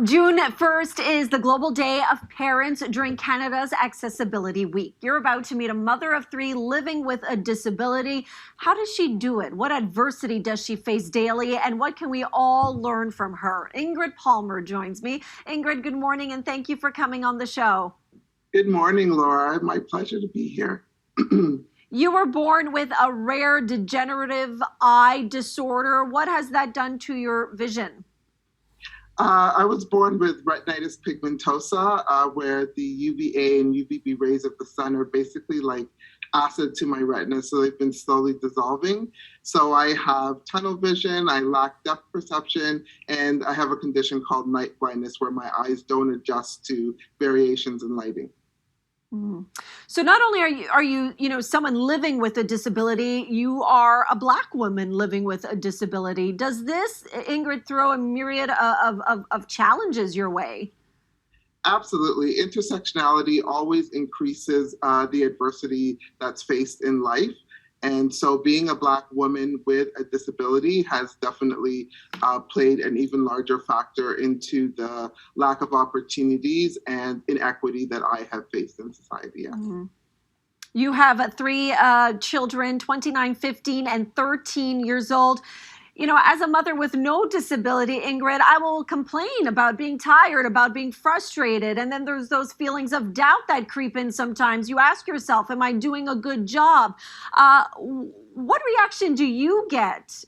June 1st is the Global Day of Parents during Canada's Accessibility Week. You're about to meet a mother of three living with a disability. How does she do it? What adversity does she face daily? And what can we all learn from her? Ingrid Palmer joins me. Ingrid, good morning, and thank you for coming on the show. Good morning, Laura. My pleasure to be here. You were born with a rare degenerative eye disorder. What has that done to your vision? I was born with retinitis pigmentosa, where the UVA and UVB rays of the sun are basically like acid to my retina, so they've been slowly dissolving. So I have tunnel vision, I lack depth perception, and I have a condition called night blindness where my eyes don't adjust to variations in lighting. So not only are you someone living with a disability, you are a Black woman living with a disability. Does this, Ingrid, throw a myriad of challenges your way? Absolutely. Intersectionality always increases the adversity that's faced in life. And so being a Black woman with a disability has definitely played an even larger factor into the lack of opportunities and inequity that I have faced in society. Yes. Mm-hmm. You have three children, 29, 15, and 13 years old. You know, as a mother with no disability, Ingrid, I will complain about being tired, about being frustrated. And then there's those feelings of doubt that creep in sometimes. You ask yourself, am I doing a good job? What reaction do you get,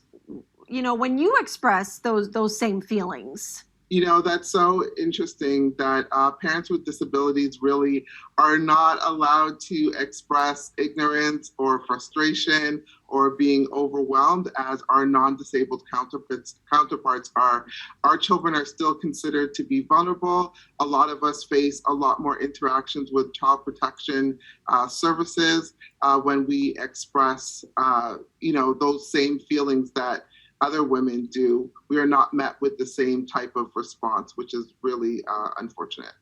when you express those same feelings? That's so interesting that parents with disabilities really are not allowed to express ignorance or frustration or being overwhelmed as our non-disabled counterparts are. Our children are still considered to be vulnerable. A lot of us face a lot more interactions with child protection services when we express, those same feelings that other women do. We are not met with the same type of response, which is really unfortunate.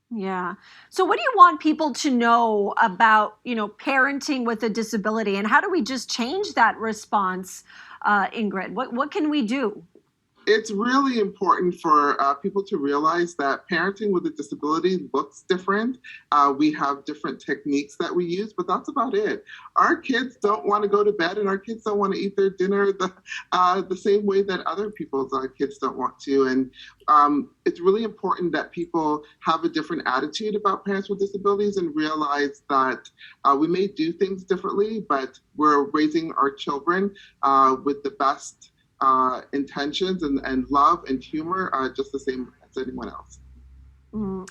Yeah. So what do you want people to know about, parenting with a disability, and how do we just change that response, Ingrid? What can we do? It's really important for people to realize that parenting with a disability looks different. We have different techniques that we use, but that's about it. Our kids don't want to go to bed, and our kids don't want to eat their dinner the same way that other people's kids don't want to. And it's really important that people have a different attitude about parents with disabilities and realize that we may do things differently, but we're raising our children with the best intentions and love and humor, just the same as anyone else.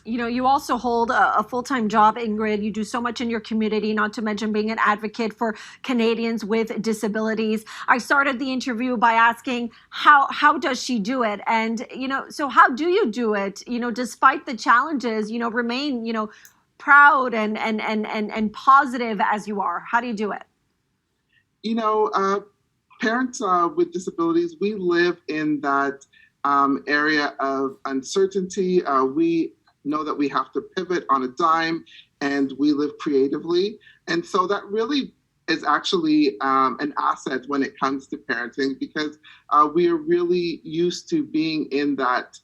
You also hold a full-time job, Ingrid. You do so much in your community, not to mention being an advocate for Canadians with disabilities. I started the interview by asking how does she do it? And, so how do you do it? Despite the challenges, remain, proud and positive as you are. How do you do it? Parents with disabilities, we live in that area of uncertainty. We know that we have to pivot on a dime, and we live creatively. And so that really is actually an asset when it comes to parenting, because we are really used to being in that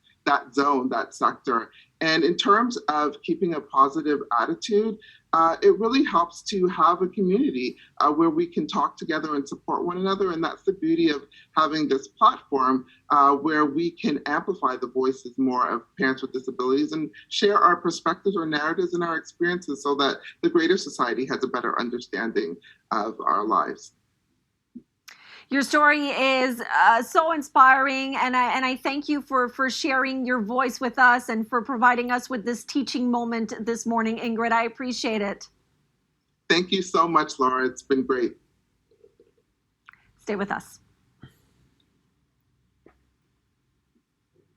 zone, that sector. And in terms of keeping a positive attitude, it really helps to have a community where we can talk together and support one another. And that's the beauty of having this platform where we can amplify the voices more of parents with disabilities and share our perspectives, our narratives, and our experiences so that the greater society has a better understanding of our lives. Your story is so inspiring, and I thank you for sharing your voice with us and for providing us with this teaching moment this morning, Ingrid. I appreciate it. Thank you so much, Laura. It's been great. Stay with us.